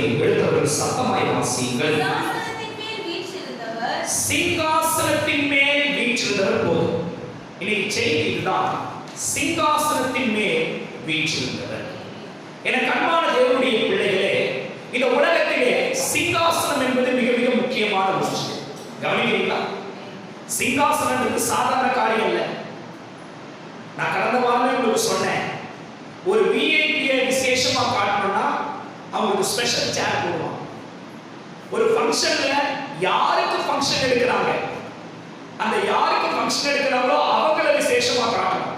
சொல்லுகிறேன். எழுத்தவர்கள் சத்தமாய் வாசியுங்கள். சிங்காசனத்தின் மேல் வீற்றிருந்தவர் போதும். இன்னைக்கு செய்தி இதுதான், சிங்காசனத்தின் மேல் வீற்றிருந்தவர். எனக்கு அன்பான தேவனுடைய பிள்ளைகளே, இந்த உலகத்திலே சிங்காசனம் என்பது மிக மிக முக்கியமான ஒன்று. கவனிக்கிறீங்களா? சிங்காசனம் என்பது சாதாரண காரியம் இல்லை. நான் கடந்த வாரமே உங்களுக்கு சொன்னேன், ஒரு விஐபியை விசேஷமா காட்டணும்னா அவங்களுக்கு ஸ்பெஷல் சேர் போடுவாங்க. ஒரு ஃபங்க்ஷன்ல யாருக்கு ஃபங்க்ஷன் எடுக்கிறாங்க, அந்த யாருக்கு ஃபங்க்ஷன் எடுக்கிறாங்களோ அவங்கள விசேஷமா காட்டணும்.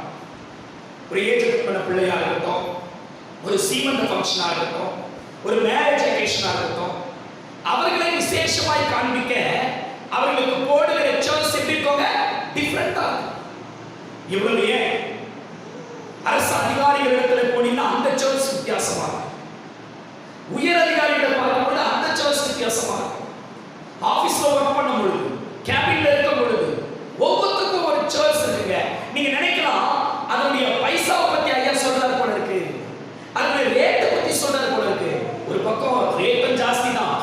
ஒரு ஏஜ் பண்ண பிள்ளையா இருக்கட்டும், ஒரு சீமந்த ஃபங்க்ஷனா இருக்கட்டும், ஒரு மேரேஜ் அக்கேஷனா இருக்கட்டும், அவர்களை விசேஷமாய் காண்பிக்க அவர்களுக்கு போடுகிற சேர்ஸ் எப்படி இருக்கோங்க, டிஃபரெண்டா இருக்கும். இவ்வளவு ஏன் அரசு அதிகாரிகள் இடத்துல போனீங்கன்னா அந்த சேர்ஸ் வித்தியாசமா இருக்கும். உயர் அதிகாரிகளை பார்க்கும்போது அந்த சேர்ஸ் வித்தியாசமா இருக்கும். ஆபீஸ்ல ஒர்க் பண்ணும் பொழுது, கேபின்ல இருக்கும் பொழுது ஒவ்வொருத்துக்கும் ஒரு சேர்ஸ் இருக்குங்க. நீங்க நினைக்கலாம் அதனுடைய பைசாவை பத்தி ஐயா சொல்றாரு போல இருக்கு, அதனுடைய ரேட்டை பத்தி சொல்றாரு போல இருக்கு. ஒரு பக்கம் ரேட்டும் ஜாஸ்தி தான்,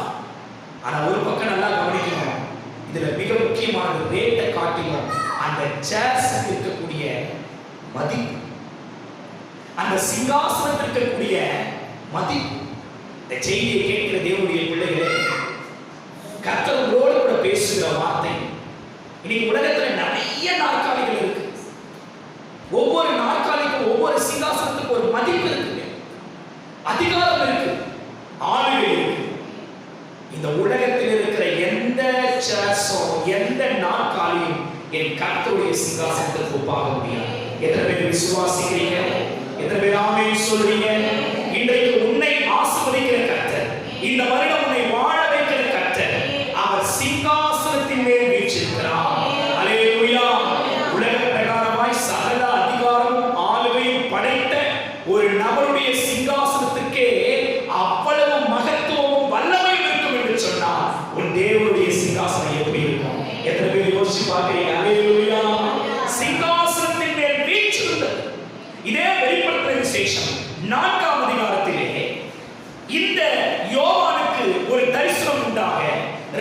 ஆனா ஒரு பக்கம் நல்லா கவனிக்கணும், இதுல மிக முக்கியமான ரேட்டை காட்டிலும் அந்த சேர்ஸ் இருக்கக்கூடிய மதிப்பு, அந்த சிங்காசனத்தில் இருக்கக்கூடிய மதிப்பு. இந்த செய்தியை கேட்கிற தேவனுடைய பிள்ளைகளே, கர்த்தர் உங்களோடு கூட பேசுகிற வார்த்தை, இன்னைக்கு உலகத்துல நிறைய நாற்காலிகள் இருக்கு. ஒவ்வொரு நாற்காலிக்கும் ஒவ்வொரு சிங்காசனத்துக்கு ஒரு மதிப்பு இருக்கு, அதிகாரம் இருக்கு, ஆளுகை இருக்கு. இந்த உலகத்தில் இருக்கிற எந்த சேர்ஸோ எந்த நாற்காலியும் என் கர்த்தருடைய சிங்காசனத்துக்கு ஒப்பாக முடியாது. எத்தனை பேர் விசுவாசிக்கிறீங்க? எத்தனை பேர் ஆமென் சொல்றீங்க? இன்றைக்கு உன்னை ஆசீர்வதிக்கிற கர்த்தர், இந்த வருடம் உன்னை வாழ வைக்கிற கர்த்தர், அவர் சிங்காசனத்தின் மேல் வீற்றிருக்கிறார். அல்லேலூயா. உலக பிரகாரமாய் சகல அதிகாரமும் ஆளுகையும் படைத்த ஒரு நபருடைய சிங்காசனத்துக்கே அவ்வளவு மகத்துவமும் வல்லமையும் இருக்கும் என்று சொன்னால் உன் தேவனுடைய சிங்காசனம் எப்படி இருக்கும்? எத்தனை பேர் யோசிச்சு பார்க்கிறீங்க? அல்லேலூயா. சிங்காசனத்தின் மேல் வீற்றிருந்தது. இதே வெளிப்படுத்துற விசேஷம் 4ஆம் அதிகாரத்திலே இந்த யோவானுக்கு ஒரு தரிசனம் உண்டாக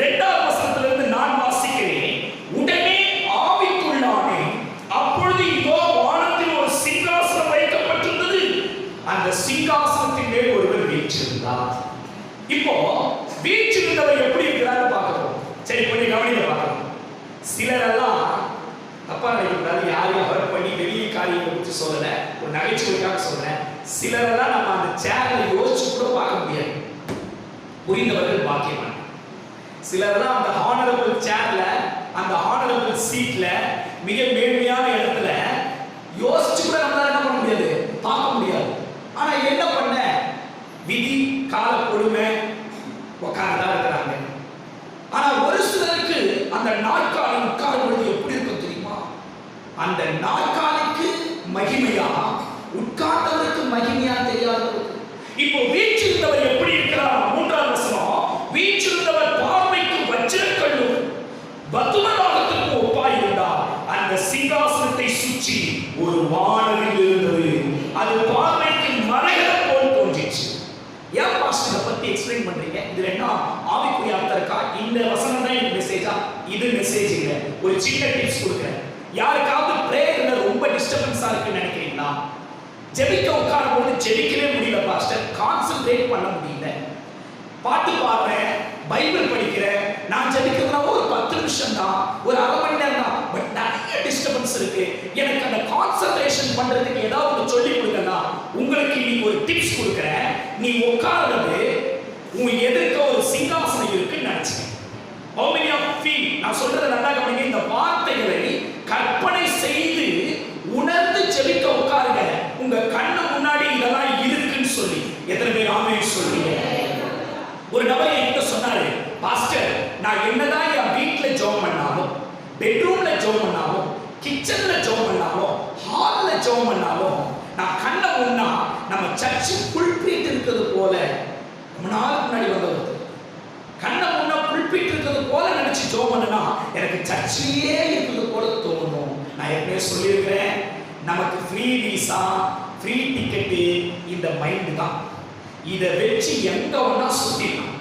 2ஆம் வசனத்திலிருந்து நான் வாசிக்கிறேன். உடனே ஆவிக்குள்ளானேன், அப்பொழுது இதோ வானத்தில் ஒரு சிங்காசனம் வைக்கப்பட்டிருந்தது, அந்த சிங்காசனத்தின் மேல் ஒருவர் வீற்றிருந்தார். இப்போ வீற்றிருந்தவர் எப்படி இருக்கிறார் பார்க்கிறோம். சரி, கொஞ்சம் கவனிக்க பார்க்கலாம். சிலரெல்லாம் தப்பா நினைக்கூடாது, யாரையும் ஹர்ட் பண்ணி வெளிய காரியங்களை குறித்து சொல்லல, ஒரு நகைச்சுவைக்காக சொல்றேன். சிலரெல்லாம் நம்ம அந்த சேர்ல யோசிச்சு கூட பார்க்க முடியாது, புரிந்தவர்கள் பாக்கியவான். சிலரெல்லாம் அந்த ஹானரபிள் சேர்ல, அந்த ஹானரபிள் சீட்ல, மிக மேன்மையான இடத்துல யோசிச்சு கூட நம்மளால என்ன பண்ண முடியாது, பார்க்க முடியாது. ஆனா என்ன பண்ண, விதி கால கொடுமை உட்கார்ந்துதான் இருக்கிறாங்க. ஆனா ஒரு சிலருக்கு அந்த நாற்காலி உட்காரும் பொழுது எப்படி இருக்கும் தெரியுமா? அந்த நாற்காலிக்கு மகிமையா, உட்கார்ந்தவருக்கு மகிமையா தெரியாது. இப்போ வீற்றிருந்தவர் எப்படி இருக்கிறார்? 3ஆம் வசனம், வீற்றிருந்தவர் பார்வைக்கு வஜ்ரக்கல்லும் பத்துமராகத்துக்கு ஒப்பாய் இருந்தார். அந்த சிங்காசனத்தை சுற்றி ஒரு வானவில் இருந்தது, அது பார்வைக்கு மரகதம் போல் தோன்றிச்சு. ஏன் பாஸ்டர் இதை பத்தி எக்ஸ்பிளைன் பண்றீங்க? இதுல என்ன ஆவிக்குரிய அர்த்தம் இருக்கா? இந்த வசனம் தான் இந்த மெசேஜா? இது மெசேஜ் இல்ல. ஒரு சின்ன டிப்ஸ் கொடுக்குறேன். யாருக்காவது பிரேயர்ல ரொம்ப டிஸ்டர்பன்ஸா இருக்குன்னு நினைக்கிறீங்களா? ஜெபிக்க உட்காரும் போது ஜெபிக்கவே முடியல பாஸ்டர், கான்சென்ட்ரேட் பண்ண முடியல, பாட்டு பாடுறேன், பைபிள் படிக்கிறேன், நான் ஜெபிக்கிறதுனா ஒரு 10 நிமிஷம் தான், ஒரு அரை மணி நேரம் தான், பட் நிறைய டிஸ்டர்பன்ஸ் இருக்கு, எனக்கு அந்த கான்சென்ட்ரேஷன் பண்றதுக்கு ஏதாவது சொல்லி கொடுங்கன்னா உங்களுக்கு இன்னைக்கு ஒரு டிப்ஸ் கொடுக்குறேன். நீ உட்கார்றது உன் எதிர்க்க ஒரு சிங்காசனம் இருக்குன்னு நினைச்சேன். How many of feel? நான் சொல்றத நல்லா கவனிங்க. இந்த வார்த்தைகளை கற்பனை செய்து உணர்ந்து ஜெபிக்க உட்காருங்க. உங்க கண்ணு முன்னாடி இதெல்லாம் இருக்குன்னு சொல்லி எத்தனை பேர் ஆமென் சொல்றீங்க? ஒரு நபர் என்கிட்ட சொன்னாரு, பாஸ்டர் நான் என்னதான் என் வீட்டுல ஜெபம் பண்ணாலும், பெட்ரூம்ல ஜெபம் பண்ணாலும், கிச்சன்ல ஜெபம் பண்ணாலும், ஹால்ல ஜெபம் பண்ணாலும், நான் கண்ணை முன்னா நம்ம சர்ச்சு புல்பீட் இருக்கிறது போல, ரொம்ப நாளுக்கு முன்னாடி வந்தது, கண்ணை முன்னா புல்பீட் இருக்கிறது போல நினைச்சு ஜெபம் பண்ணனா எனக்கு சர்ச்சிலேயே இருக்கிறது போல தோணும். நான் ஏற்கனவே சொல்லியிருக்கிறேன், நமக்கு ஃப்ரீ விசா, ஃப்ரீ டிக்கெட்டு இந்த மைண்டு தான். இதை வச்சு எங்க ஒன்னா சுத்திடலாம்.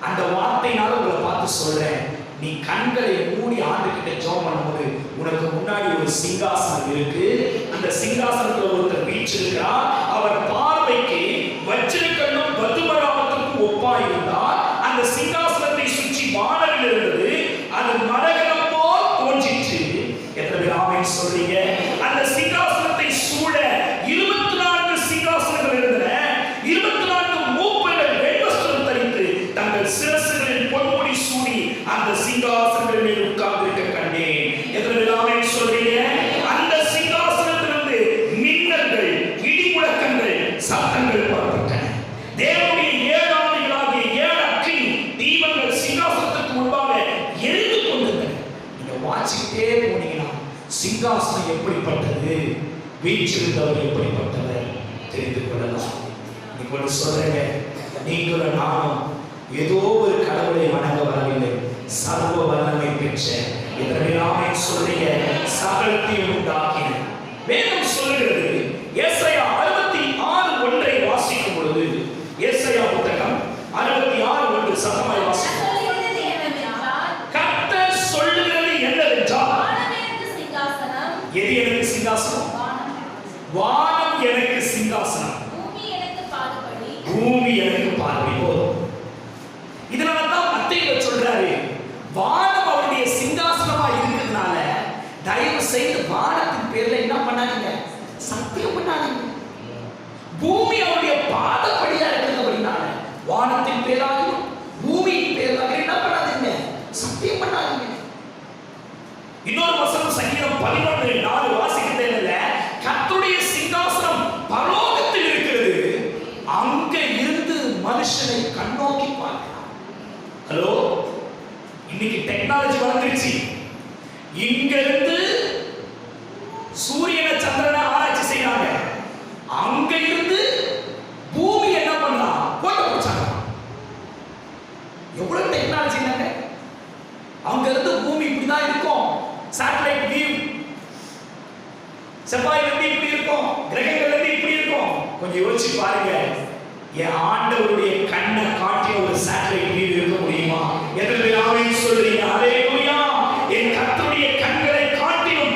அந்த வார்த்தையினால உங்களை பார்த்து சொல்றேன், நீ கண்களை மூடி ஆண்டுகிட்ட ஜெபம் பண்ணும்போது உனக்கு முன்னாடி ஒரு சிங்காசனம் இருக்கு. அந்த சிங்காசனத்துல ஒருத்தர் வீற்றிருக்கிறார். அவர் பார்வைக்கு வச்சிருக்கணும் பதுமராமத்துக்கு ஒப்பா இருந்தால் அந்த சிங்காசனத்தை சுற்றி வானவில் இருந்தது. அது மரகதம் போல் தோன்றிற்று. எத்தனை பேர் ஆமென் சொல்றீங்க? அந்த சிங்காசனத்தை சூழ 24 சிங்காசனங்கள் இருந்தன. 24 மூப்பர்கள் வெண்வஸ்திரம் தரித்து தங்கள் சிரசுகளில் பொன்முடி சூடி அந்த சிங்காசனங்கள் மேல் உட்கார்ந்திருக்க கண்டேன். எத்தனை பேர் ஆமென் சொல்றீங்க? அந்த சிங்காசனத்திலிருந்து மின்னல்கள், இடி முழக்கங்கள், சத்தங்கள் புறப்பட்டன. தேவனுடைய 7 ஆவிகளாகிய 7 அக்கினி தீபங்கள் சிங்காசனத்துக்கு முன்பாக எரிந்து கொண்டிருந்தன. நீங்க வாசிக்கிட்டே போனீங்கன்னா சிங்காசனம் எப்படிப்பட்டது, வீற்றிருந்தவர் எப்படிப்பட்டவர் தெரிந்து கொள்ளலாம். நீங்க சொல்றீங்க, நீங்களும் நானும் ஏதோ ஒரு கடவுளை வணங்க வரவில்லை, சர்வ வல்லமை பெற்ற இதனை சொல்றீங்க சகலத்தையும் உண்டாக்கின. வேதம் சொல்லுகிறது, ஏசாயா 66:1 வாசிக்கும் பொழுது, ஏசாயா புத்தகம் 66:1 சத்தமாய் வாசிக்கும். கர்த்தர் சொல்லுகிறது என்னவென்றால், எது எனக்கு சிங்காசனம்? வானம் எனக்கு சிங்காசனம், பூமி எனக்கு பார்வை போதும். இதனாலதான் மத்தேயு சொல்றாரு, வானம் அவருடைய சிங்காசனமா இருக்கிறதுனால தயவு செய்து வானத்தின் பேர்ல என்ன பண்ணாதீங்க, சத்தியம் பண்ணாதீங்க. பூமி அவருடைய பாதப்படியா இருக்கிறதுனால வானத்தின் பேராகவும் பூமியின் பேராக என்ன பண்ணாதீங்க, சத்தியம் பண்ணாதீங்க. இன்னொரு வசனம் சங்கீதம் 11:4 வாசிக்கிறதே இல்ல, கர்த்தருடைய சிங்காசனம் பரலோகத்தில் இருக்கிறது, அங்க இருந்து மனுஷனை கண்ணோக்கி பார்க்கிறார். ஹலோ, இன்னைக்கு டெக்னாலஜி வளர்ந்துருச்சு. இங்க இருந்து சூரியனை சந்திரனை ஆராய்ச்சி செய்யறாங்க, அங்க இருந்து பூமி என்ன பண்ணா போட்டோ பிடிச்சாங்க. எவ்வளவு டெக்னாலஜி இல்லைங்க. அங்க இருந்து பூமி இப்படிதான் இருக்கும், சேட்டலைட் வியூ. செவ்வாயில இருந்து இப்படி இருக்கும், கிரகங்கள்ல இருந்து இப்படி இருக்கும். கொஞ்சம் யோசிச்சு பாருங்க, என் ஆண்டவருடைய கண்ணை காட்டிய ஒரு சேட்டலைட் வியூ இருக்க முடியுமா? எத்தனை ஆமென் சொல்றீங்க? ஹalleluya. என் கர்த்தருடைய கண்களை காட்டிலும்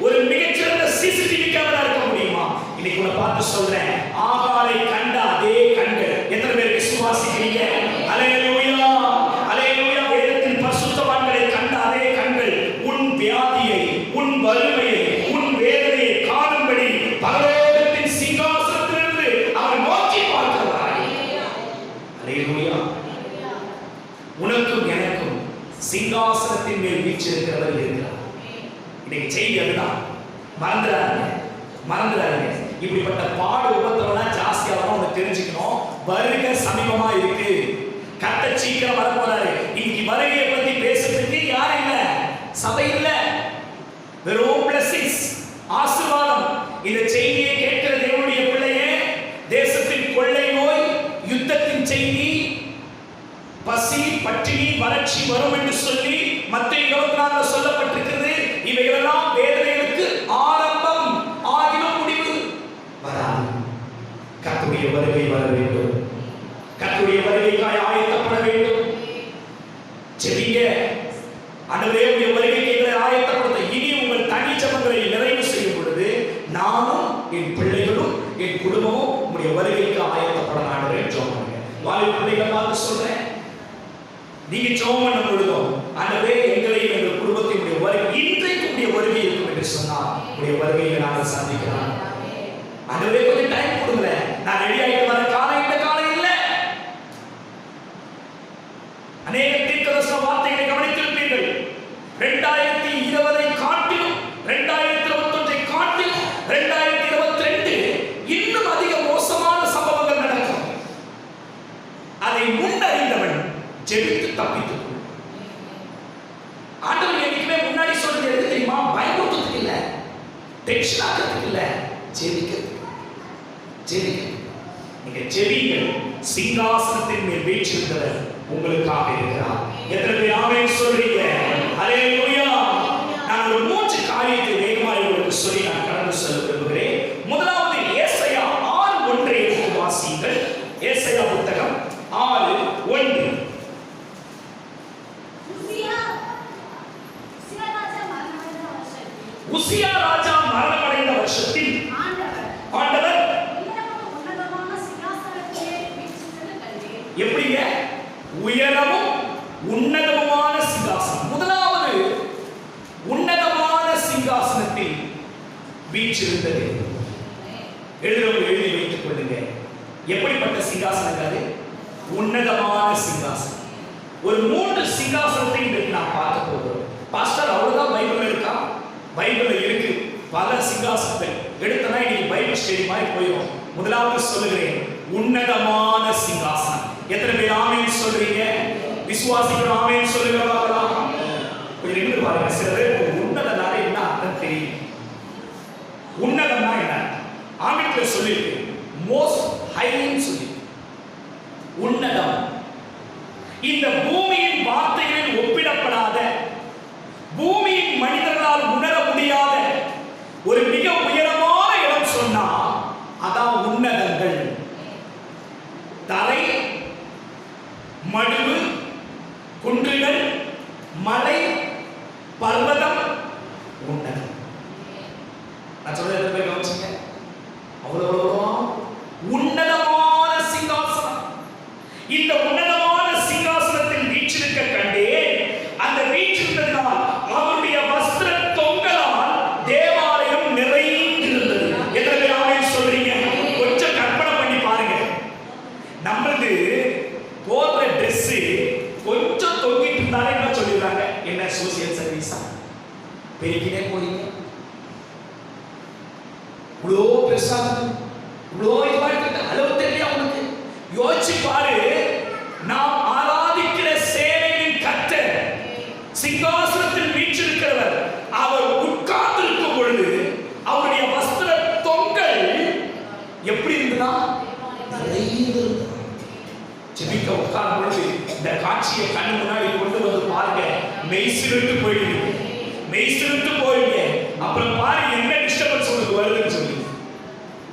ஒரு மிகச்சிறந்த சிசிடிவி கேமரா இருக்க முடியுமா? இன்னைக்கு உன்னை பார்த்து சொல்றேன், ஆகாரை கண்ட அதே கண்கள். எத்தனை பேர் விசுவாசிக்கிறீங்க? ஹalleluya, ஹalleluya. வேதத்தின் பரிசுத்தவான்களை கண்ட அதே கண்கள் உன் வியாதியை, உன் வறுமையை, உன் வேதனையை காணும்படி பரலோகத்தின் சிங்காசனத்திலிருந்து அவர் நோக்கி பார்க்கிறார். ஹalleluya. உனக்கும் எனக்கும் சிங்காசனத்தின் மேல் வீற்றிருக்கிறவர் இருக்கிறார். இன்னைக்கு செய்தி அதுதான். மறந்துடாதீங்க. இப்படிப்பட்ட பாடு உபத்திரம்லாம் ஜாஸ்தியா வரும், உனக்கு தெரிஞ்சுக்கணும். வருகை சமீபமா இருக்கு. கர்த்தர் சீக்கிரம் வரப்போறாரு. இன்னைக்கு வருகையை பத்தி பேசுறதுக்கு யாரும் இல்ல, சபை இல்ல, வெறும் blessings, ஆசீர்வாதம். இந்த செய்தியை கேட்கிற தேவனுடைய பிள்ளையே, தேசத்தின் கொள்ளை நோய், யுத்தத்தின் செய்தி, பசி, பட்டினி, வறட்சி வரும் என்று சொல்லி மத்தேயு 24 சொல்லப்பட்டிருக்கிறது. இவைகளெல்லாம் வேதனைகளுக்கு ஆரம்பம், ஆகிலும் முடிவு வராது. கர்த்தருடைய வருகை வர வேண்டும். கர்த்தருடைய வருகைக்காய் ஆயத்தப்பட வேண்டும். ஜெபிங்க, ஆண்டவரே உம்முடைய வருகைக்கு எங்களை ஆயத்தப்படுத்த. இனி உங்கள் தனி ஜெபங்களை நிறைவு செய்யும் பொழுது நானும் என் பிள்ளைகளும் என் குடும்பமும் உம்முடைய வருகைக்கு ஆயத்தப்பட ஆண்டவரே ஜெபம் பண்ணுங்க. வாலிப பிள்ளைகளை பார்த்து சொல்றேன், நீங்க ஜெபம் பண்ணும் பொழுதும் ஆண்டவரே எங்களையும் எங்கள் குடும்பத்தையும் உடைய வருகை, இன்றைக்கு உடைய வருகை இருக்கும் என்று சொன்னால் உடைய வருகையை நாங்கள் சந்திக்கலாம். ஆண்டவரே கொஞ்சம் டைம் கொடுங்க, நான் ரெடி ஆகிட்டு வர காலம் இந்த காலம் இல்லை. அநேக தீர்க்கதரிசன வார்த்தைகளை கவனித்திருப்பீர்கள். 2020 காட்டிலும் 2021 காட்டிலும் 2022 இன்னும் அதிக மோசமான சம்பவங்கள் நடக்கும். அதை முன்னறிந்தவன் ஜெபித்து தப்பித்துக் கொள். ஆண்டவர் என்னைக்குமே முன்னாடி சொல்றது எதுக்கு தெரியுமா? பயமுறுத்துறதுக்கு இல்ல, டென்ஷன் ஆகிறதுக்கு இல்ல, ஜெபிக்கிறதுக்கு. நீங்க ஜெபிங்கள். சிங்காசனத்தின் மேல் வீற்றிருந்தவர் உங்களுக்காக இருக்கிறார். எத்தனை பேர் ஆமென் சொல்றீங்க? ஹalleluya. நான் ஒரு 3 காரியத்தை வேகமாக உங்களுக்கு சொல்லி நான் கடந்து செல்ல விரும்புகிறேன். முதலாவது ஏசாயா 6:1 வாசியுங்கள். ஏசாயா உசியா ராஜா மரணமடைந்த வருஷத்தில் ஆண்டவர் எப்படிங்க உயரமும் உன்னதமான சிங்காசனம், முதலாவது உன்னதமான சிங்காசனத்தில் வீற்றிருந்தது. எழுதுறவங்க எழுதி வைத்துக் கொள்ளுங்க. எப்படிப்பட்ட சிங்காசனம் அது? உன்னதமான சிங்காசனம். ஒரு 3 சிங்காசனத்தை இன்றைக்கு நான் பார்க்க போகிறோம். பாஸ்டர் அவ்வளவுதான் பைபிள் இருக்கா? பைபிள் இருக்கு, பல சிங்காசனங்கள் எடுத்தனா இன்னைக்கு பைபிள் ஸ்டடி மாதிரி போயிடும். முதலாவது சொல்லுகிறேன், உன்னதமான சிங்காசனம். எத்தனை பேர் ஆமென் சொல்றீங்க? விசுவாசிக்கிறோம், ஆமென் சொல்லுங்க பார்க்கலாம். கொஞ்சம் நின்று பாருங்க. சில பேருக்கு உன்னதனால என்ன அர்த்தம் தெரியும். உன்னதம்னா என்ன? ஆங்கிலத்தில் சொல்லியிருக்கு மோஸ்ட் ஹைன்னு சொல்லி. உன்னதம் இந்த பூமியின் வார்த்தைகளில் ஒப்பிடப்படாத, பூமியின் மனிதர்களால் உணர முடியாத ஒரு மிக உயரமான இடம் சொன்னா அதான் உன்னதங்கள். தரை, மடுவு, குன்றுகள், மலை, பர்வதம், உன்னதம். நான் சொல்றது பேர் கவனிச்சீங்க? அவ்வளவு உன்னதமான சிங்காசனம். இந்த உன்னதமான சிங்காசனத்தில் வீற்றிருக்க கண்டேன். அந்த வீற்றிருந்ததினால் அவருடைய வஸ்திர தொங்கலால் தேவாலயம் நிறைந்திருந்தது. எத்தனை பேர் ஆமென் சொல்றீங்க? கொஞ்சம் கற்பனை பண்ணி பாருங்க. நம்மளது போடுற ட்ரெஸ் கொஞ்சம் தொங்கிட்டு இருந்தாலே என்ன சொல்லிடுறாங்க? என்ன சோசியல் சர்வீஸ் பெருக்கினே போறீங்க, இவ்வளோ பெருசா இவ்வளோ இதுவாக அளவு தெரியல உனக்கு. யோசிச்சு பாரு, நாம் ஆராதிக்கிற சேனையின் கர்த்தர், சிங்காசனத்தில் வீற்றிருக்கிறவர், அவர் உட்கார்ந்திருக்கும் பொழுது அவருடைய வஸ்திர தொங்கல் எப்படி இருந்ததா? ஜெபிக்க உட்கார்ந்த பொழுது இந்த காட்சியை கண்ணு முன்னாடி கொண்டு வந்து பாருங்க, மெய்சிலிட்டு போயிடுங்க, மெய்சிலிட்டு போயிடுங்க. அப்புறம் பாரு என்ன டிஸ்டர்பன்ஸ் உங்களுக்கு வருதுன்னு சொல்லி.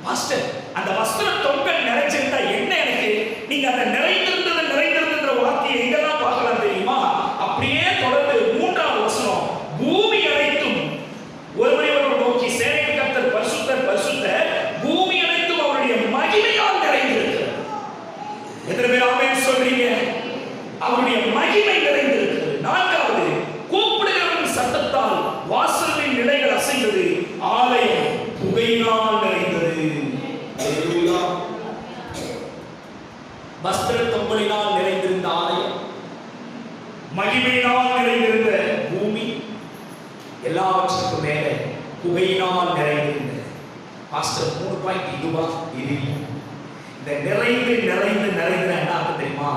மாஸ்டர், அந்த வஸ்திர தொங்கல் நிறைஞ்சிருந்தா என்ன? எனக்கு நீங்க அந்த நிறைந்திருந்த வார்த்தையை எங்கெல்லாம் பார்க்கலாம் தெரியுமா? அப்படியே தொடர்ந்து 3ஆவது வசனம், பூமி அனைத்தும் ஒருவரை நோக்கி சேனையின் கர்த்தர் பரிசுத்தர் பரிசுத்தர், பூமி அனைத்தும் அவருடைய மகிமையால் நிறைந்திருக்கிறது. எத்தனை பேர் ஆமென் சொல்றீங்க? அவருடைய மகிமை நிறைந்திருக்கிறது. 4வது, கூப்பிடுகிறவரின் சத்தத்தால் வாசலின் நிலைகள் அசைந்தது, ஆலயம் புகையினால் நிறைந்தது. வஸ்திர தொங்கலினால் நிறைந்திருந்த ஆலயம், மகிமையினால் நிறைந்திருந்த பூமி, எல்லாவற்றுக்கும் மேல புகையினால் நிறைந்திருந்தது. பாஸ்டர் 3 பாயிண்ட் இதுவா? இது இந்த நிறைந்து நிறைந்து நிறைந்து என்ன தெரியுமா?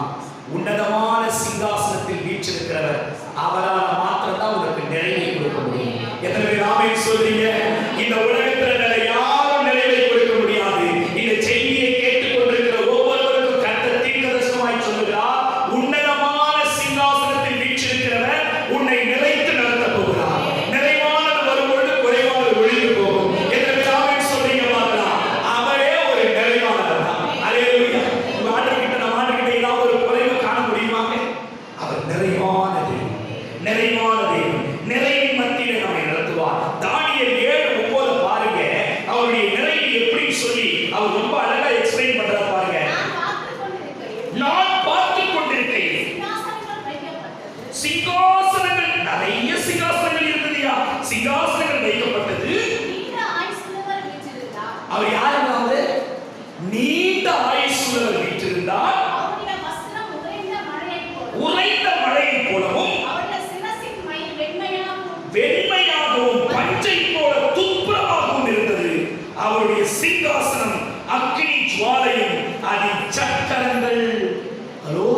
உன்னதமான சிங்காசனத்தில் வீற்றிருக்கிறவர், அவரால் மாத்திரம் தான் உங்களுக்கு நிறைவை கொடுக்க முடியும். எத்தனை பேர் ஆமென் சொல்றீங்க? இந்த உலகத்தில் வேற யாரும் நிறைவை கொடுக்க முடியாது. இந்த செய்தியை கேட்டுக்கொண்டிருக்கிற ஒவ்வொருவருக்கும் கர்த்தர் தீர்க்கதரிசனமாய் சொல்லுகிறார், உன்னதமான சிங்காசனத்தில் வீற்றிருக்கிறவர் உன்னை நிறைத்து நடத்த போகிறார். நிறைவானது வரும்பொழுது குறைவானது ஒழிந்து போகும். எத்தனை பேர் ஆமென் சொல்றீங்க பார்க்கலாம்? அவரே ஒரு நிறைவானவர் தான். அல்லேலூயா. உங்க ஆண்டவர்கிட்ட நம்ம ஆண்டவர்கிட்ட ஏதாவது ஒரு குறைவு காண முடியுமாங்க? அவர் நிறைவான தேவன், நிறைவான தேவன். நிறைவின் மத்தியிலே நம்மை நடத்துவார். தானியேல் 7:9 பாருங்க, அவருடைய நிறைவை எப்படி சொல்லி அவர் ரொம்ப அழகா எக்ஸ்பிளைன் பண்றார் பாருங்க. நான் பார்த்து கொண்டிருக்கிறேன், சிங்காசனங்கள், நிறைய சிங்காசனங்கள் இருந்ததுயா, சிங்காசனங்கள் வைக்கப்பட்டது. அவர் யாருன்னாவது நீண்ட ஆயுசுள்ளவர் வீற்றிருந்தார். உறைந்த மழையை போலவும் வெண்மையாகவும் பஞ்சை போல துப்புரமாகவும் இருந்தது. அவருடைய சிங்காசனம் அக்கினி ஜுவாலையும் அதில் சக்கரங்கள். Hello,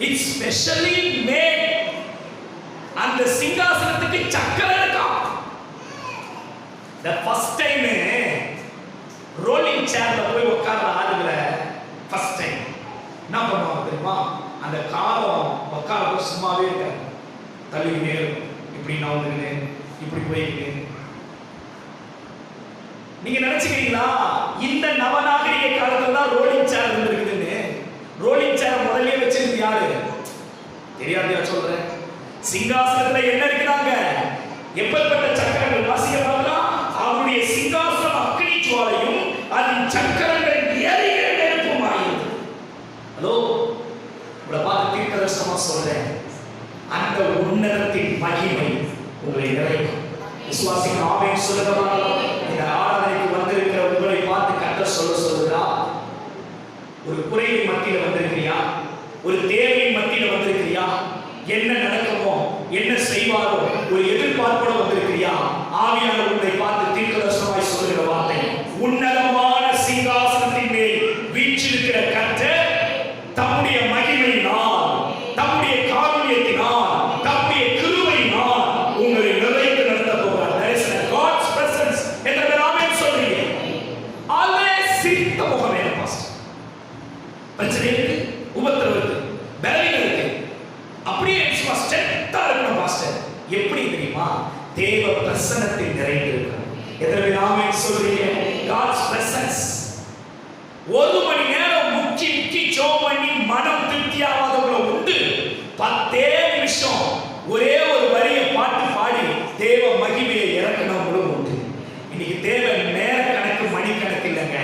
it's specially mat. அந்த சிங்காசனத்துக்கு சக்கரம் இருக்கா? the first time ரோலிங் சேர்ல போய் உட்கார்ற ஆளுங்களை ஃபர்ஸ்ட் டைம் என்ன பண்ணுவாங்க தெரியுமா? அந்த காலம் உட்கார சும்மாவே இருக்காது, தள்ளிக்கிட்டே இருக்கும். இப்படி நவுந்துக்கிட்டு இப்படி போய்க்கிட்டு. நீங்க நினைச்சுக்கிறீங்களா இந்த நவநாகரிக காலத்துல தான் ரோலிங் சேர் இருந்திருக்குதுன்னு? ரோலிங் சேர் முதல்ல வச்சிருந்து யாரு தெரியாதையா சொல்றேன்? சிங்காசனத்துல என்ன இருக்குதாங்க? எப்பேற்பட்ட சக்கரங்கள் வாசிக்க பார்க்கலாம். அவருடைய சிங்காசனம் அக்கினி ஜுவாலையும் அதன் சக்கரங்கள் எரிகிற நெருப்புமாயிருந்தது. ஹலோ, உங்களை பார்த்து தீர்க்கதரிசனமா சொல்றேன், அந்த உன்னதத்தின் மகிமை உங்களை நிறைக்கும். விசுவாசிகள் ஆமென் சொல்லுங்க. இந்த ஆராதனைக்கு வந்திருக்கிற உங்களை பார்த்து கர்த்தர் சொல்லுகிறா, ஒரு குறைவின் மத்தியில வந்திருக்கிறியா? ஒரு தேவையின் மத்தியில வந்திருக்கிறியா? என்ன நடக்குமோ, என்ன செய்வாரோ ஒரு எதிர்பார்ப்போட வந்திருக்கிறியா? ஆவியானவர் உங்களை பார்த்து தீர்க்கதரிசனமாய் சொல்லுகிற வார்த்தை, உன்னதமான சிங்காசனத்தின் மேல் வீற்றிருக்கிற கர்த்தர் தம்முடைய மகிமையினால், தம்முடைய காருண்யத்தினால், தம்முடைய கிருபையினால் உங்களை நிறைத்து நடத்த போகிறார். There is a God's presence. எத்தனை ஆமென் சொல்றீங்க? ஆல்வேஸ் சிரித்த முகம் வேணும் பாஸ்டர். பிரச்சனை இருக்கு, உபத்திரவம் இருக்கு, பலவீனம் இருக்கு, அப்படியே ஸ்ட்ரென்த்தா இருக்கணும் பாஸ்டர். எப்படி தெரியுமா? தேவ பிரசன்னத்தில் நிறைந்து இருக்கணும். எத்தனை ஆமென் சொல்றீங்க? God's presence. ஒரு மணி நேரம் முக்கி ஜெபம் பண்ணி மனம் திருப்தியாகாதவங்கள உண்டு. 10 நிமிஷம் ஒரே ஒரு வரியை பாட்டு பாடி தேவ மகிமையை இறக்கணும் உண்டு. இன்னைக்கு தேவ நேர கணக்கு மணி கணக்கு இல்லைங்க,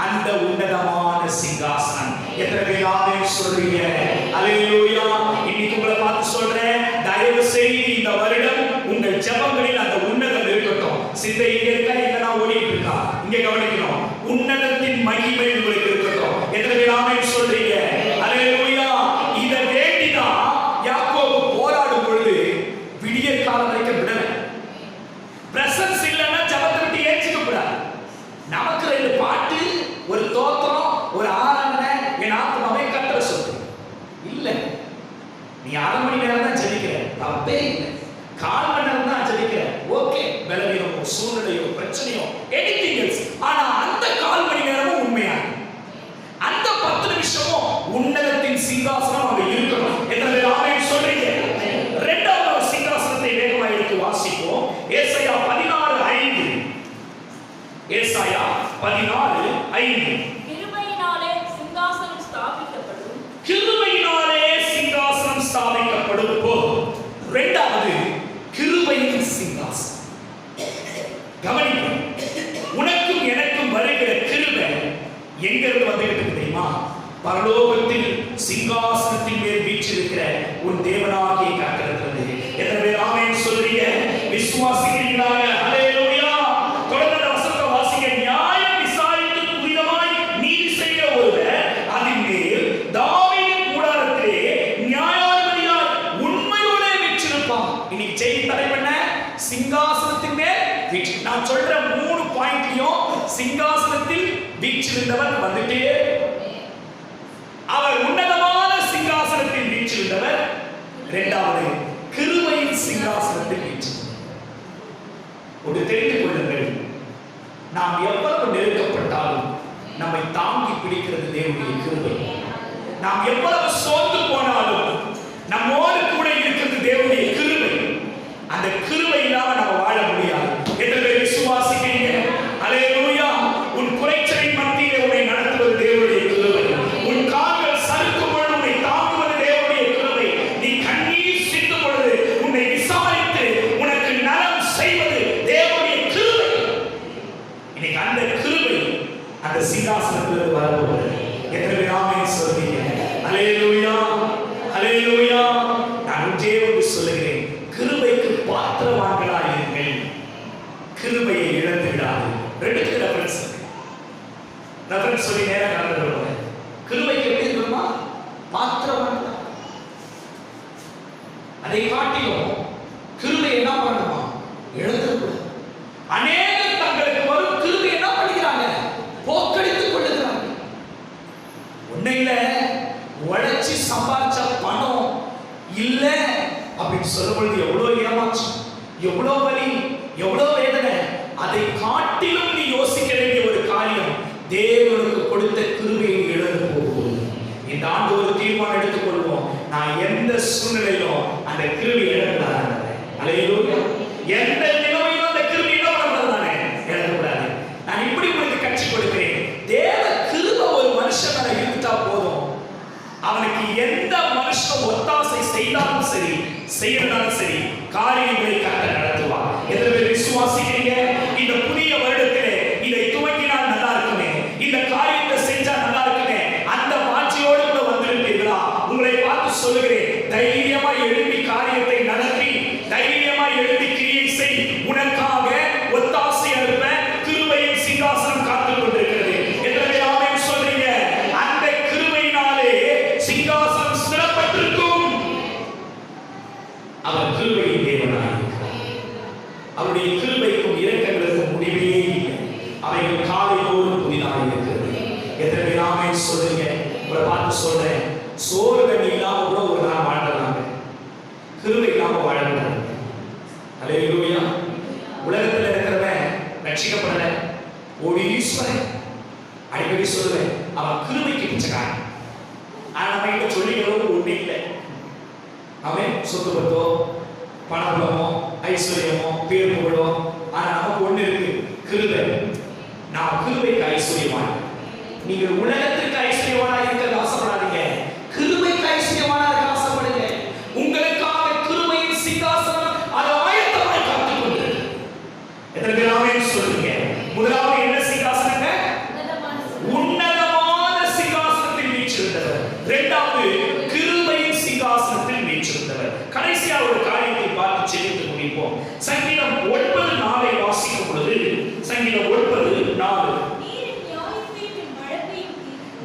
அந்த உன்னதமான சிங்காசனம். எத்தனை பேர் ஆமென் சொல்றீங்க? அல்லேலூயா. இன்னைக்கு உங்களை பார்த்து சொல்றேன், தயவு செய்து இந்த வருடம் உங்கள் ஜெபங்களில் அந்த உன்னதம் இருக்கட்டும். சிந்தை இங்க இருக்கா, இங்க நான் ஓடிட்டு இருக்கா, இங்க கவனிக்கணும். உன்னதத்தின் மகிமை உங்களுக்கு இருக்கட்டும். எத்தனை பேர் ஆமென் சொல்றீங்க? அல்லேலூயா. இத வேண்டிதான் யாக்கோபு போராடும் பொழுது விடிய காலம் வரைக்கும் விடல. பிரசன்ஸ் இல்லைன்னா ஜெபத்தை விட்டு ஏற்றிக்க கூடாது. நமக்கு 2 பாட்டு, ஒரு தோத்திரம், ஒரு ஆராதனை, என் ஆத்மாவை கர்த்தரை சொல்லு இல்ல. நீ 1/2 மணி நேரம் தான் ஜெபிக்கிற, தப்பே இல்லை. 1/4 மணி நேரம் தான் ஜெபிக்கிற, ஓகே. பலவீனமோ, சூழ்நிலையோ, பிரச்சனையோ, எனிதிங் எல்ஸ். ஆனா அந்த 1/4 மணி நேரமும் உண்மையான, அந்த 10 நிமிஷமும் உன்னதத்தின் சிங்காசனம் அங்க இருக்கணும். எத்தனை பேர் ஆமென் சொல்றீங்க? இரண்டாவது சிங்காசனத்தை வேகமா எடுத்து வாசிப்போம். ஏசாயா 14:5. ஏசாயா 14:5. கிருபையினாலே சிங்காசனம் ஸ்தாபிக்கப்படும். கிருபையினாலே சிங்காசனம் ஸ்தாபிக்கப்படும். இரண்டாவது கிருபையின் சிங்காசனம். கவனிக்கணும். உனக்கும் எனக்கும் வருகிற கிருபை எங்க இருந்து வந்துகிட்டு தெரியுமா? பரலோகத்தில் சிங்காசனத்தின் மேல் வீற்றிருக்கிற உன் தேவனாகிய கர்த்தரிடமிருந்து. எத்தனை பேர் ஆமென் சொல்றீங்க? விசுவாசிக்கிறீங்களா? அல்லேலூயா. தொடர்ந்து வசனத்தை வாசிங்க. நியாயம் விசாரித்து துரிதமாய் நீதி செய்கிற ஒருவர் அதின் மேல் தாவீதின் கூடாரத்திலே நியாயாதிபதியாய் உண்மையோடு வீற்றிருப்பான். இன்னைக்கு செய்தி தலைப்பென்ன? சிங்காசனத்தின் மேல் வீற்று. நான் சொல்ற 3 பாயிண்ட்லயும் சிங்காசனத்தில் வீற்றிருந்தவர் வந்துட்டே. அவர் உன்னதமான சிங்காசனத்தில் வீற்றிருந்தவர். இரண்டாவது கிருபையின் சிங்காசனத்தில் வீற்றிருந்தவர். ஒரு தெரிந்து கொள்ளுங்கள், நாம் எவ்வளவு நெருக்கப்பட்டாலும் நம்மை தாங்கி பிடிக்கிறது தேவனுடைய கிருபை. நாம் எவ்வளவு சோர்ந்து போனாலும் நம்மோடு கூட இருக்கிறது தேவனுடைய கிருபை. அந்த கிருபை இல்லாம நம்ம வாழ முடியாது. எத்தனை பேர் விசுவாசிக்கிறீங்க? அல்லேலூயா. உன் குறைச்சலின் மத்தியிலே உன்னை நடத்துவது தேவனுடைய கிருபை. உன் கால்கள் சறுக்கும் பொழுது உன்னை தாங்குவது தேவனுடைய கிருபை. நீ கண்ணீர் சிந்தும் பொழுது உன்னை விசாரித்து உனக்கு நலம் செய்வது தேவனுடைய கிருபை. இன்னைக்கு அந்த கிருபை அந்த சிங்காசனத்திலிருந்து வரப்போகிறது. எத்தனை பேர் ஆமென் சொல்றீங்க? அல்லேலூயா, அல்லேலூயா. நான் ஒன்றே ஒன்று சொல்லுகிறேன், கிருபைக்கு பாத்திரவான்களாய் இருங்கள். கிருபையை இழந்து விடாது. ரெண்டுக்கு ரெஃபரன்ஸ் சொல்லி நேரம் கடந்து வருவாங்க. கிருபைக்கு எப்படி இருக்குமா? பாத்திரவான்கள். அதை காட்டிலும் கிருபை என்ன பண்ணணுமா? இழந்துக்கூடாது. அநேகர் தங்களுக்கு வரும் கிருபை என்ன பண்ணிக்கிறாங்க? போக்கடித்துக் கொள்ளுகிறாங்க. உன்னையில உழைச்சி சம்பாதிச்ச பணம் இல்ல அப்படின்னு சொல்லும்பொழுது எவ்வளவு ஏமாற்றம், எவ்வளவு வலி, எவ்வளவு வேதனை. அதை காட்டிலும் நீ யோசிக்க வேண்டிய ஒரு காரியம், தேவனுக்கு கொடுத்த கிருபையை இழந்து போகும். இந்த ஆண்டு ஒரு தீர்மானம் எடுத்துக்கொள்வோம், நான் எந்த சூழ்நிலையிலும் அந்த கிருபையை இழக்கூடாது. அல்லேலூயா. எந்த நிலைமையிலும் அந்த கிருபையை என்ன பண்ணக்கூடாது? இழக்கக்கூடாது. நான் இப்படி உங்களுக்கு கற்றுக் கொடுக்கிறேன், தேவ கிருபை ஒரு மனுஷன் மேல இருந்துட்டா போதும், அவனுக்கு எந்த மனுஷன் ஒத்தாசை செய்தாலும் சரி, செய்யறதாலும் சரி, காரியங்களை கர்த்தர் நடத்துவார். பார்த்து சொல்றேன், சோறு தண்ணி இல்லாம கூட ஒரு நாள் வாழ்றாங்க, கிருபை இல்லாம வாழக்கூடாது. அல்லேலூயா. உலகத்துல இருக்கிறவன் ரட்சிக்கப்படல, ஓடீஸ்வரன். அடிக்கடி சொல்லுவேன், அவன் கிருபைக்கு பிச்சைக்காரன். ஆனா நம்ம கிட்ட சொல்லிக்கிறோம் ஒண்ணு இல்லை. அவன் சொத்து பத்தோ பணபலமோ ஐஸ்வர்யமோ பேர் புகழோ, ஆனா நமக்கு ஒண்ணு இருக்கு, கிருபை. நாம் கிருபைக்கு ஐஸ்வர்யவான். நீங்கள் உலகத்திற்கு ஐஸ்வர்யவானா இருக்க ஆசைப்படாதீங்க, கிருபைக்கு ஐஸ்வர்யவானா இருக்க ஆசைப்படுங்க. உங்களுக்காக கிருபையின் சிங்காசனம் அது ஆயத்தமாய் காத்துக் கொண்டிருக்கு. எத்தனை பேர் ஆமென் சொல்லுங்க? முதலாவது என்ன சிங்காசனங்க? உன்னதமான சிங்காசனத்தில் வீற்றிருந்தவர். இரண்டாவது கிருபையின் சிங்காசனத்தில் வீற்றிருந்தவர். கடைசியா ஒரு காரியத்தை பார்த்து செலுத்தி முடிப்போம். சங்கீதம் 9:4 வாசிக்கும் பொழுது, சங்கீதம் 9:4,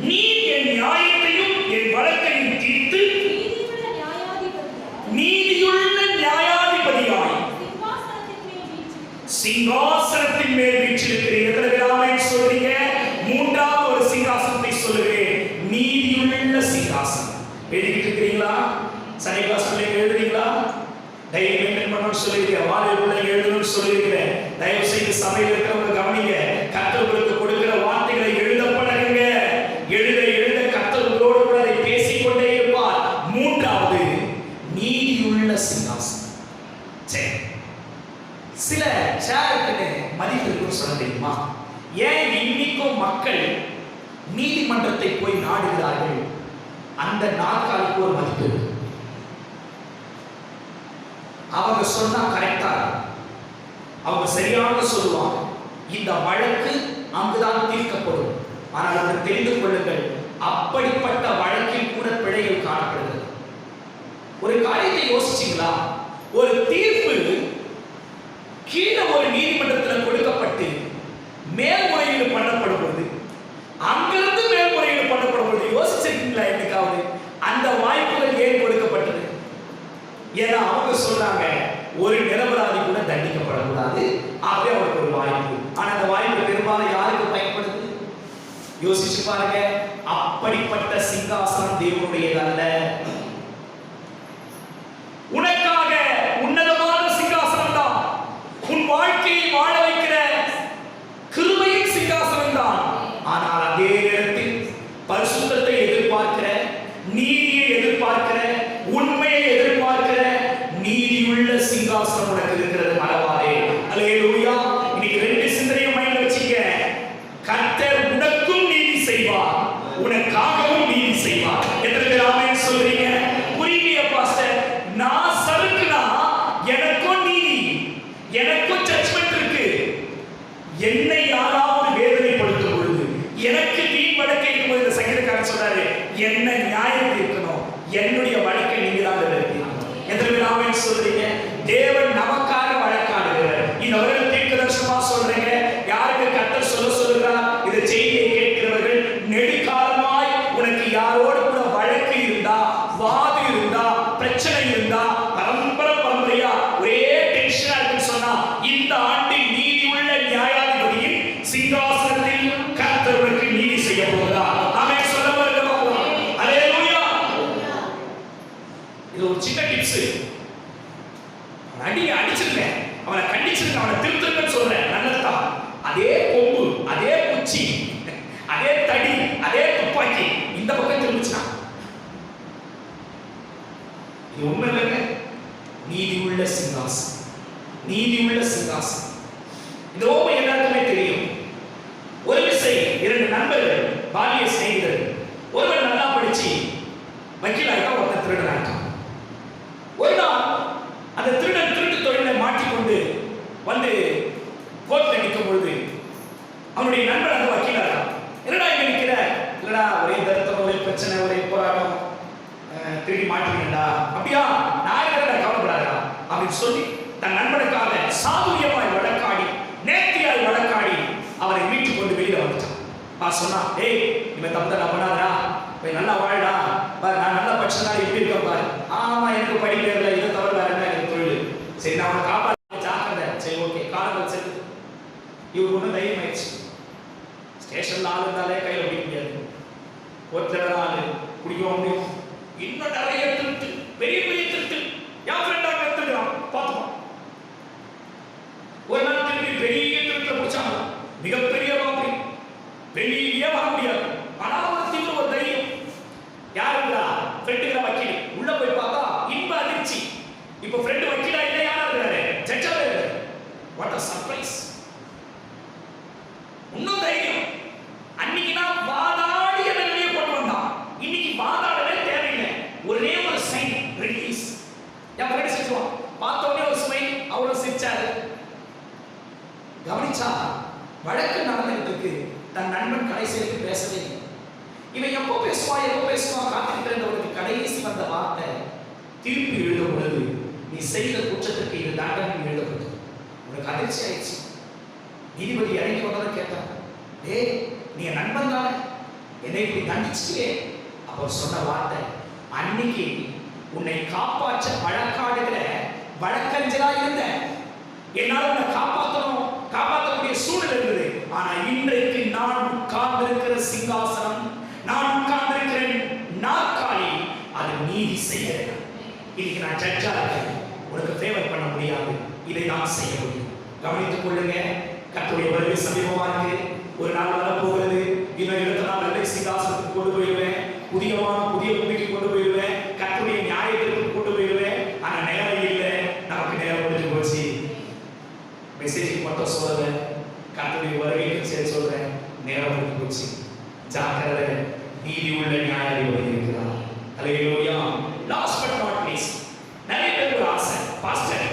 நீர் என் நியாயத்தையும் என் வழக்கையும் தீர்த்து நீதியுள்ள நியாயாதிபதியாய் சிங்காசனத்தின் மேல் வீற்றிருக்கிறீர்கள். சொல்றீங்க. மூன்றாவது ஒரு சிங்காசனத்தை சொல்லுகிறேன், நீதியுள்ள சிங்காசனம். எழுதிட்டு இருக்கிறீங்களா? சனி கிளாஸ்ல எழுதுறீங்களா? டைரி மெயின்டைன் பண்ணணும்னு சொல்லியிருக்கேன், வாழைக்குள்ள எழுதணும்னு சொல்லியிருக்கிறேன். தயவு செய்து சபையில் இருக்கிறவங்க கவனிங்க, கர்த்தர் உங்களுக்கு கொடுக்கிற வார்த்தைகளை எழுத பழகுங்க. எழுத எழுத கர்த்தர் உங்களோடு கூட அதை பேசிக்கொண்டே இருப்பார். மூன்றாவது நீதியுள்ள சிங்காசனம். சரி, சில சேருக்கு மதிப்பு இருக்குன்னு சொல்ல தெரியுமா? ஏன் இன்னைக்கும் மக்கள் நீதிமன்றத்தை போய் நாடுகிறார்கள்? அந்த நாட்களுக்கு ஒரு மதிப்பு இருக்கு. அவங்க சொன்னா கரெக்டா, அவங்க சரியாக சொல்லுவாங்க. இந்த வழக்கு அங்குதான் தீர்க்கப்படும். ஆனால் அதை தெரிந்து கொள்ளுங்கள், அப்படிப்பட்ட வழக்கில் கூட பிழைகள் காணப்படுகிறது. ஒரு காரியத்தை யோசிச்சீங்களா? ஒரு தீர்ப்பு கீழே ஒரு நீதிமன்றத்தில் கொடுக்கப்பட்டு மேல்முறையீடு பண்ணப்படும் பொழுது, அங்கிருந்து மேல்முறையீடு பண்ணப்படும் பொழுது யோசிச்சிருக்கீங்களா என்னைக்காவது? அந்த வாய்ப்புகள் ஏன் கொடுக்கப்பட்டது? ஏன்னா அவங்க சொல்றாங்க, ஒரு நிரபராதி கூட தண்டிக்கப்படக்கூடாது, ஆகவே அவருக்கு ஒரு வாய்ப்பு. ஆனா அந்த வாய்ப்பு பெரும்பாலும் யாருக்கு பயன்படுது? யோசிச்சு பாருங்க. அப்படிப்பட்ட சிங்காசனம் தேவனுடையது அல்ல. உனக்காக உன்னதமான சிங்காசனம் தான், உன் வாழ்க்கையை வாழ வைக்கிற கிருபையின் சிங்காசனம் தான். ஆனால் அதே நேரத்தில் பரிசுத்தத்தை எதிர்பார்க்கிற, நீதியை எதிர்பார்க்கிற, உண்மையை எதிர்பார்க்கிற நீதியுள்ள சிங்காசனம் உனக்கு இருக்கிறது. மறவாதே. அல்லேலூயா. இன்னைக்கு ரெண்டு சிந்தனையும் மைண்ட்ல வச்சுக்க. கர்த்தர் உனக்கும் நீதி செய்வார், உனக்காகவும் நீதி செய்வார். எத்தனை பேர் ஆமென் சொல்றீங்க? புரியலையா பாஸ்டர்? நான் சறுக்குனா எனக்கும் நீதி, எனக்கும் ஜட்ஜ்மென்ட் இருக்கு. என்னை யாராவது வேதனைப்படுத்தும் பொழுது, எனக்கு வீண் வழக்கை இருக்கும்போது, இந்த சங்கீதக்காரன் சொல்றாரு, என்ன நியாயம் தீர்க்கணும், என்னுடைய வழக்கை நீங்க தான் தீர்க்கணும். எத்தனை பேர் ஆமென் சொல்றீங்க? தேவன் நமக்காக வழக்காடுகிறார். இந்த வருடம் தீர்க்க தரிசனமா சொல்றீங்க. யாருக்கு கர்த்தர் சொல்லுகிறார்? இந்த செய்தியை கேட்கிறவர்கள், நெடுகாலமாய் உனக்கு யாரோடு கூட வழக்கு இருந்தா, வாது இருந்தா, பிரச்சனை இருந்தா, பரம்பரையா ஒரே டென்ஷனா இருக்குன்னு சொன்னா, இந்த ஆண்டில் நீதி உள்ள நியாயாதிபதியின் சிங்காசனத்தில் கர்த்தர் உனக்கு நீதி செய்ய போகிறார். ஆமென் சொல்ல பாருங்க. அல்லேலூயா. இது ஒரு சின்ன டிப்ஸ். அடிச்சிருங்க, அவனை கண்டிச்சிருங்க, அவனை திருத்துங்கன்னு சொல்றேன். நல்லதுதான். அதே கொம்பு, அதே குச்சி, அதே தடி, அதே துப்பாக்கி இந்த பக்கம் திரும்பிச்சுனா இது உண்மை இல்லைங்க. நீதி உள்ள சிங்காசனம், நீதி உள்ள சிங்காசனம். இந்த ஓமை எல்லாருக்குமே தெரியும். ஒரு விசை இரண்டு நண்பர்கள், பாலிய சிநேகிதர்கள். ஒருவன் நல்லா படிச்சு வக்கீலா இருக்கான், ஒருத்தன் திருடனா இருக்கான். ஒரு நாள் அந்த திருடன் திருட்டு தொழிலை மாட்டிக்கொண்டு வந்து கோர்ட்ல நிற்கும் பொழுது அவனுடைய நண்பர் அந்த வக்கீலா இருக்கான். என்னடா இங்க நிக்கிற? இல்லடா, ஒரே தருத்தம், ஒரே பிரச்சனை, ஒரே போராட்டம், திருடி மாட்டிக்கிட்டா. அப்படியா? நான் இருக்கிறத கவலைப்படாதா அப்படின்னு சொல்லி தன் நண்பனுக்காக சாதுரியமாய் வழக்காடி, நேர்த்தியாய் வழக்காடி அவரை மீட்டு கொண்டு வெளியில வந்துட்டான். சொன்னா, ஏய், இவன் தப்பு தான் பண்ணாதா, நல்லா வாழடா, நான் நல்லா படிச்சதா எப்படி இருக்க பாரு. ஆமா, எனக்கு படிக்கல, இதை தவிர வேற என்ன எனக்கு தொழில். சரி, நான் அவனை காப்பாற்ற ஜாக்கிரதை. சரி, ஓகே, காலங்கள் செல்லு. இவருக்கு ஒன்றும் தைரியம் ஆயிடுச்சு. ஸ்டேஷன்ல ஆள் இருந்தாலே கையில் பிடிக்க முடியாது. ஒருத்தர் ஆளு குடிக்க முடியும். இன்னும் நிறைய திருட்டு, பெரிய பெரிய திருட்டு. என் ஃப்ரெண்டா கத்துக்கிறான் பார்த்துப்பான். ஒரு நாள் திருப்பி பெரிய திருட்டு முடிச்சாங்க. மிகப்பெரிய ராபரி, வெளியே வர முடியாது. ஆனால் ஒரு தீவிர ஒரு தைரியம். யாருங்களா? ஃப்ரெண்டுங்கிற வக்கீல். உள்ள போய் பார்த்தா இன்ப அதிர்ச்சி. இப்போ ஃப்ரெண்டு வக்கீலா இல்லை, யாரா இருக்காரு? ஜட்ஜா இருக்காரு. What a surprise. இன்னும் தைரியம். அன்னைக்கு நான் வாதாடிய வெளியே போட்டு வந்தான். இன்னைக்கு வாதாடவே தேவையில்லை. ஒரே ஒரு சைன் ரிலீஸ். என் ஃப்ரெண்ட் சொல்லுவான், பார்த்த உடனே ஒரு ஸ்மைல், அவரும் சிரிச்சாரு. கவனிச்சா வழக்கு நடந்துகிட்டு இருக்கு. தன் நண்பன் கடைசி வரைக்கும் பேசவே இல்லை. இவன் எப்போ பேசுவான் காத்திருக்கிறவனுக்கு கடைசி வந்த வார்த்தை, தீர்ப்பு எழுதும் பொழுது நீ செய்த குற்றத்துக்கு இது தண்டனை எழுதப்பட்டது. உனக்கு அதிர்ச்சி ஆயிடுச்சு. நீதிபதி இறங்கி வந்ததை கேட்டான், ஏய் நீ என் நண்பன் தானே, என்னை இப்படி தண்டிச்சியே? அவர் சொன்ன வார்த்தை, அன்னைக்கு உன்னை காப்பாற்ற வழக்காடுகிற வழக்கறிஞரா இருந்த, என்னால் உன்னை காப்பாற்றக்கூடிய சூழல் இருந்தது. ஆனா இன்றைக்கு நான் உட்கார்ந்திருக்கிற சிங்காசனம், நான் உட்கார்ந்திருக்கிற நாற்காலி, அது நீதி செய்கிறது. இன்னைக்கு நான் ஜட்ஜா இருக்கேன், உனக்கு ஃபேவர் பண்ண முடியாது, இதை நான் செய்ய முடியும். கவனித்துக் கொள்ளுங்க. கர்த்தருடைய வருகை சமீபமா இருக்கு. ஒரு நாள் வர போகிறது. இன்னும் 20 நாள் வெள்ளை சிங்காசனத்துக்கு கொண்டு போயிடுவேன். புதிய பூமிக்கு கொண்டு போயிடுவேன். கர்த்தருடைய நியாயத்திற்கு கொண்டு போயிடுவேன். ஆனா நேரம் இல்லை, நமக்கு நேரம் முடிஞ்சு போச்சு. மெசேஜ் மட்டும் சொல்றேன், கர்த்தருடைய வருகைக்கு சரி சொல்றேன், நேரம் முடிஞ்சு போச்சு. ஜாக்கிரதை, நீதி உள்ள நியாயாதிபதி இருக்கிறார். அல்லேலூயா. லாஸ்ட் பட் நாட் லீஸ்ட், நிறைய பேருக்கு ஒரு ஆசை, பாஸ்டர்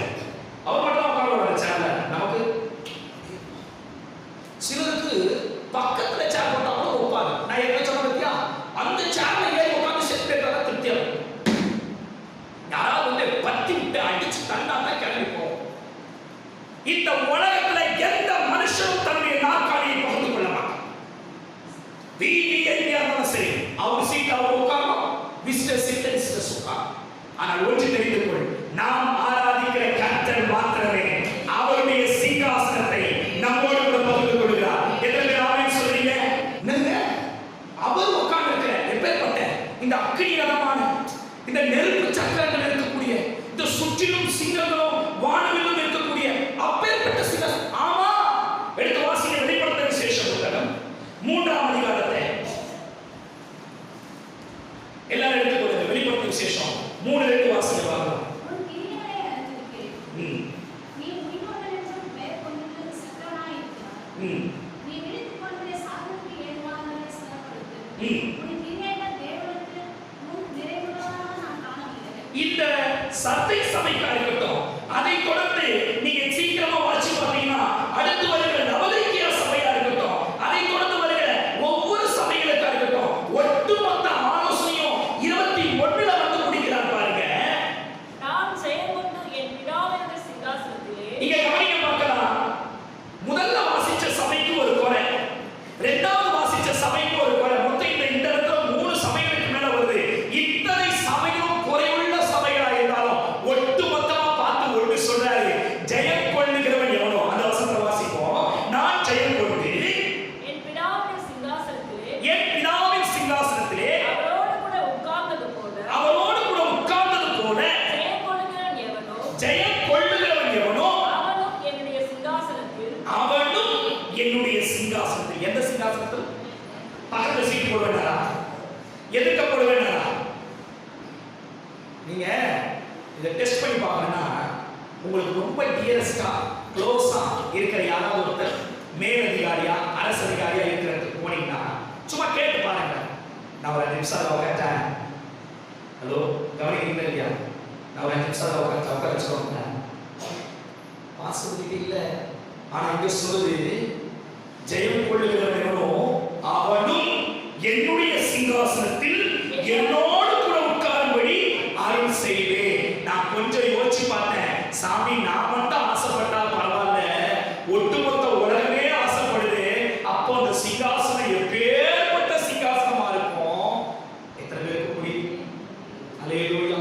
அவர் மட்டும் உட்கார்ந்து சேர்ல, நமக்கு சிலருக்கு பக்கத்துல சேர் போட்டாலும் ஒப்பாது. நான் என்ன சொல்ல பத்தியா, அந்த சேர்ல ஏறி உட்கார்ந்து செட் பேட்டா திருப்தியா. யாராவது வந்து பத்தி விட்டு அடிச்சு தந்தாதான் கிளம்பி போகும். இந்த உலகத்துல எந்த மனுஷனும் தன்னுடைய நாற்காலியை பகிர்ந்து கொள்ள மாட்டான். வீதி எங்கே இருந்தாலும் சரி, அவர் சீட் அவர் உட்காரணும், விசிட்டர் சீட் விசிட்டர்ஸ் உட்காரணும். ஆனால் ஒன்று தெரிந்து கொள், நாம் ஆராதிக்கிற கர்த்தர் மாத்திரமே அவருடைய சிங்காசனத்தை நம்மோடு கூட பகிர்ந்து கொள்கிறார். எத்தனை பேர் ஆமென் சொல்றீங்க? என்னங்க அவர் உட்கார்ந்திருக்கிற எப்பேற்பட்ட இந்த அக்கினியமான இந்த நெருப்பு சக்கரங்கள் இருக்கக்கூடிய, இந்த சுற்றிலும் சிங்கங்களும் வானவிலும் இருக்கக்கூடிய அப்பேற்பட்ட சிங்காசனம். ஆமா, எடுத்து வாசிங்க. வெளிப்படுத்தின விசேஷம் புத்தகம் 3ஆம் அதிகாரத்தை எல்லாரும் எடுத்துக்கொள்ளுங்க. வெளிப்படுத்தின விசேஷம் 3 வாசிங்க பார்க்கலாம். இந்த சத்தை சபைக்கா இருக்கட்டும், அதை தொடர்ந்து நீங்க சீக்கிரமா வாசி பார்த்தீங்கன்னா அடுத்து வருகிற நவதைக்கிய சபையா இருக்கட்டும், அதை தொடர்ந்து வருகிற ஒவ்வொரு சபைகளுக்கா இருக்கட்டும், ஒட்டுமொத்த ஆலோசனையும் 21ல வந்து முடிக்கிறார் பாருங்க. நான் செயல்பட்டு என் பிதாவினுடைய சிங்காசனத்திலே. இங்க கவனிக்க பார்க்கலாம். முதல்ல வாசிச்ச சபைக்கு ஒரு குறை, இரண்டாவது வாசிச்ச சபைக்கு ஒரு குறை. மொத்தம் இந்த இடத்துல 3 சபைகளுக்கு மேல வருது. இத்தனை சபைகளும் குறையுள்ள சபைகளா இருந்தாலும் ஒட்டுமொத்தமா பார்த்து ஒன்று சொல்றாரு, ஜெயம் கொள்ளுகிறவன் எவனோ. அந்த வசனத்தை வாசிப்போம். நான் ஜெயம் கொண்டு என் பிதாவின் சிங்காசனத்திலே, என் பிதாவின் சிங்காசனத்திலே அவரோடு கூட உட்கார்ந்தது போல, ஜெயம் கொள்ளுகிறவன் எவனோ அவனும் என்னுடைய சிங்காசனத்தில். எந்த சிங்காசனத்தில்? பக்கத்துல சீட் போட வேண்டாரா? எதுக்க போட வேண்டாரா? நீங்க இதை டெஸ்ட் பண்ணி பார்க்கணும்னா, உங்களுக்கு ரொம்ப டியரஸ்டா க்ளோஸா இருக்கிற யாராவது ஒருத்தர் மேலதிகாரியா அரசு அதிகாரியா இருக்கிறதுக்கு போனீங்கன்னா சும்மா கேட்டு பாருங்க. நான் ஒரு 5 நிமிஷம் உட்காந்தேன், ஹலோ கவனிக்கிறீங்களா இல்லையா? நான் ஒரு 5 நிமிஷம் உட்கார வச்சுக்கோங்க. பாசிபிலிட்டி இல்லை. ஆனா இங்க சொல்லுது, ஜெயம் கொள்ளுகிறவனோ அவனும் என்னுடைய சிங்காசனத்தில் என்னோடு கூட உட்காரும்படி அருள் செய்வேன். நான் கொஞ்சம் யோசிச்சு பார்த்தேன், சாமி நான் மட்டும் ஆசைப்பட்டா பரவாயில்ல, ஒட்டுமொத்த உலகமே ஆசைப்படுது. அப்போ அந்த சிங்காசனம் எப்பேற்பட்ட சிங்காசனமா இருக்கும். எத்தனை பேருக்கு புரியுது? அல்லேலூயா.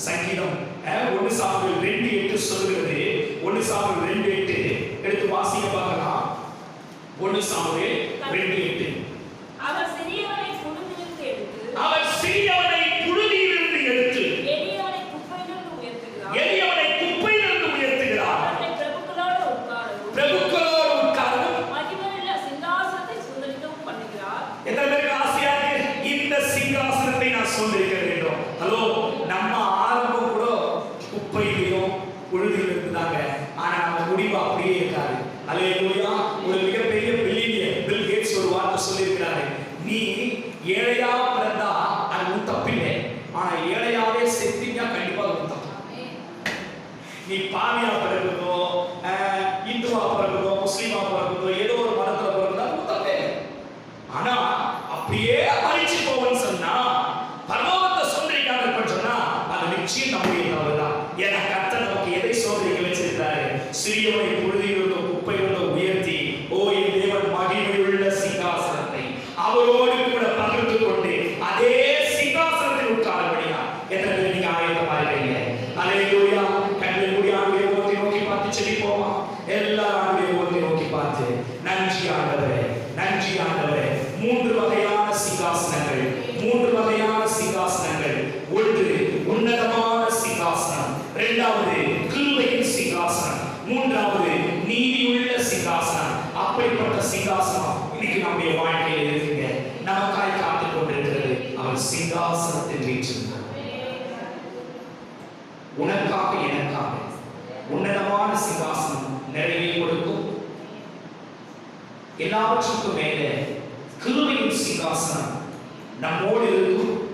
சங்கீதம் 1 சாமுவேல் 2:8 சொல்கிறது. 1 சாமுவேல் 2:8 எடுத்து வாசிக்க பார்க்கலாம். 1 சாமுவேல் 2:8. அவர் சிறியவனை குடும்பிலிருந்து எடுத்து, அவர் சிங்காசனம். அப்படிப்பட்ட சிங்காசனம் இன்னைக்கு நம்முடைய வாழ்க்கையில் இருக்குங்க. நமக்காய் காத்துக் கொண்டிருக்கிறது. அவர் சிங்காசனத்தில் வீற்றிருக்கிறார். உனக்காக எனக்காக உன்னதமான சிங்காசனம் நிறைவே கொடுக்கும். எல்லாவற்றுக்கும் மேலே கிருபையின் சிங்காசனம் நம்மோடு இருக்கும்.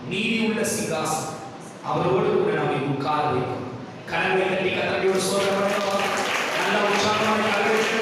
நீதியுள்ள சிங்காசனம் அவரோடு கூட நம்மை உட்கார வைக்கும். கரங்களை தட்டி கர்த்தரோடு சோதனை நல்ல உற்சாகமான கரங்களை